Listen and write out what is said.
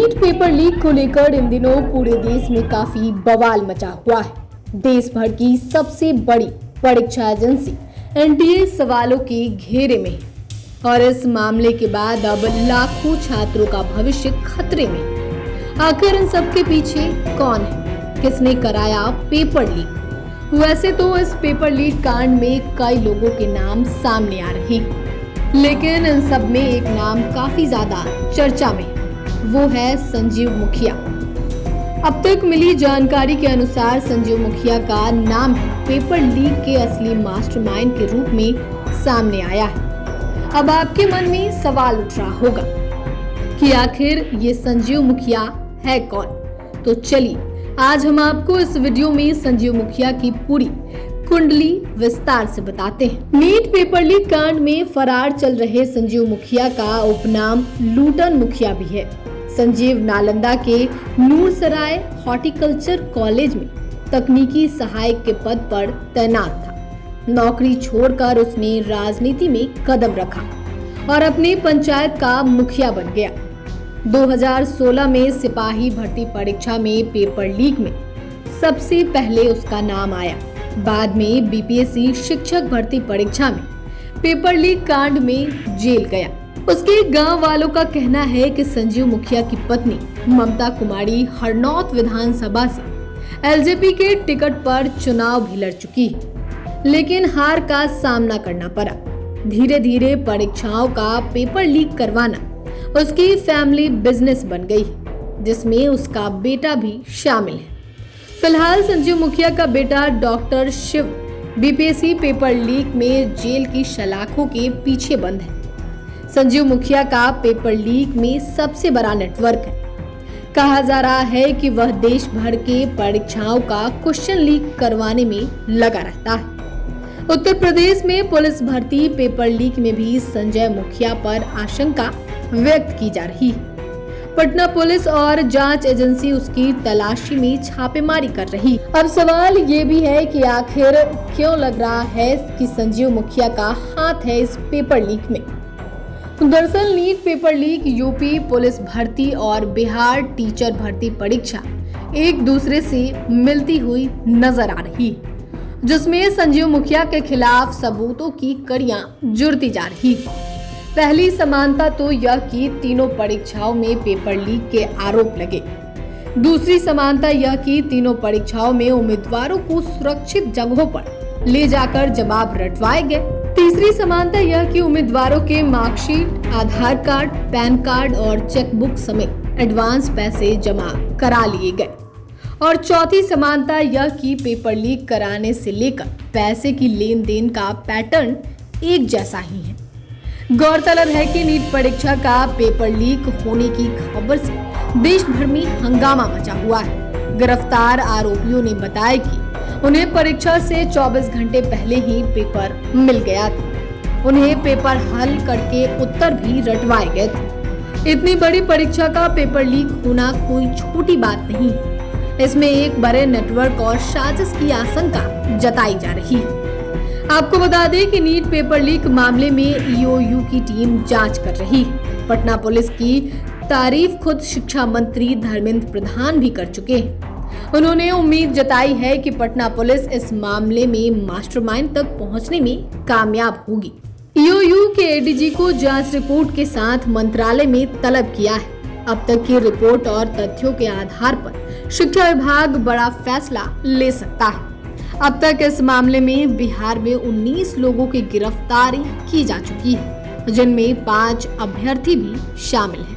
NEET paper leak को लेकर इन दिनों पूरे देश में काफी बवाल मचा हुआ है। देश भर की सबसे बड़ी परीक्षा एजेंसी एनटीए सवालों के घेरे में है और इस मामले के बाद अब लाखों छात्रों का भविष्य खतरे में। आखिर इन सब के पीछे कौन है, किसने कराया पेपर लीक? वैसे तो इस पेपर लीक कांड में कई लोगों के नाम सामने आ रहे हैं, लेकिन इन सब में एक नाम काफी ज्यादा चर्चा में है, वो है संजीव मुखिया। अब तक मिली जानकारी के अनुसार संजीव मुखिया का नाम पेपर लीक के असली मास्टरमाइंड के रूप में सामने आया है। अब आपके मन में सवाल उठ रहा होगा कि आखिर ये संजीव मुखिया है कौन? तो चलिए आज हम आपको इस वीडियो में संजीव मुखिया की पूरी कुंडली विस्तार से बताते हैं। नीट पेपर लीक कांड में फरार चल रहे संजीव मुखिया का उपनाम लूटन मुखिया भी है। संजीव नालंदा के नूरसराय हॉर्टिकल्चर कॉलेज में तकनीकी सहायक के पद पर तैनात था। नौकरी छोड़कर उसने राजनीति में कदम रखा और अपनी पंचायत का मुखिया बन गया। 2016 में सिपाही भर्ती परीक्षा में पेपर लीक में सबसे पहले उसका नाम आया। बाद में बीपीएससी शिक्षक भर्ती परीक्षा में पेपर लीक कांड में जेल गया। उसके गांव वालों का कहना है कि संजीव मुखिया की पत्नी ममता कुमारी हरनौत विधानसभा से एलजेपी के टिकट पर चुनाव भी लड़ चुकी है, लेकिन हार का सामना करना पड़ा। धीरे धीरे परीक्षाओं का पेपर लीक करवाना उसकी फैमिली बिजनेस बन गई, जिसमें उसका बेटा भी शामिल है। फिलहाल संजीव मुखिया का बेटा doctor Shiv BPSC paper leak में जेल की सलाखों के पीछे बंद है। संजीव मुखिया का पेपर लीक में सबसे बड़ा नेटवर्क है। कहा जा रहा है कि वह देश भर के परीक्षाओं का क्वेश्चन लीक करवाने में लगा रहता है। उत्तर प्रदेश में पुलिस भर्ती पेपर लीक में भी संजय मुखिया पर आशंका व्यक्त की जा रही है। पटना पुलिस और जांच एजेंसी उसकी तलाशी में छापेमारी कर रही। अब सवाल ये भी है कि आखिर क्यों लग रहा है कि संजीव मुखिया का हाथ है इस पेपर लीक में। दरअसल NEET paper leak, UP police भर्ती और बिहार टीचर भर्ती परीक्षा एक दूसरे से मिलती हुई नजर आ रही, जिसमें संजीव मुखिया के खिलाफ सबूतों की कड़ियां जुड़ती जा रही। पहली समानता तो यह कि तीनों परीक्षाओं में पेपर लीक के आरोप लगे। दूसरी समानता यह कि तीनों परीक्षाओं में उम्मीदवारों को सुरक्षित जगहों पर ले जाकर जवाब रटवाए गए। तीसरी समानता यह कि उम्मीदवारों के मार्कशीट, आधार कार्ड, पैन कार्ड और चेकबुक समेत एडवांस पैसे जमा करा लिए गए। और चौथी समानता यह कि पेपर लीक कराने से लेकर पैसे की लेन देन का पैटर्न एक जैसा ही है। गौरतलब है कि नीट परीक्षा का पेपर लीक होने की खबर से देश भर में हंगामा मचा हुआ है। गिरफ्तार आरोपियों ने बताया कि उन्हें परीक्षा से 24 घंटे पहले ही पेपर मिल गया था। उन्हें पेपर हल करके उत्तर भी रटवाए गए थे। इतनी बड़ी परीक्षा का पेपर लीक होना कोई छोटी बात नहीं है। इसमें एक बड़े नेटवर्क और साजिश की आशंका जताई जा रही है। आपको बता दें कि नीट पेपर लीक मामले में ईओयू की टीम जांच कर रही है। पटना पुलिस की तारीफ खुद शिक्षा मंत्री धर्मेंद्र प्रधान भी कर चुके हैं। उन्होंने उम्मीद जताई है कि पटना पुलिस इस मामले में मास्टरमाइंड तक पहुंचने में कामयाब होगी। ईओयू के एडीजी को जांच रिपोर्ट के साथ मंत्रालय में तलब किया है। अब तक की रिपोर्ट और तथ्यों के आधार पर शिक्षा विभाग बड़ा फैसला ले सकता है। अब तक इस मामले में बिहार में 19 लोगों की गिरफ्तारी की जा चुकी है, जिनमें 5 अभ्यर्थी भी शामिल हैं।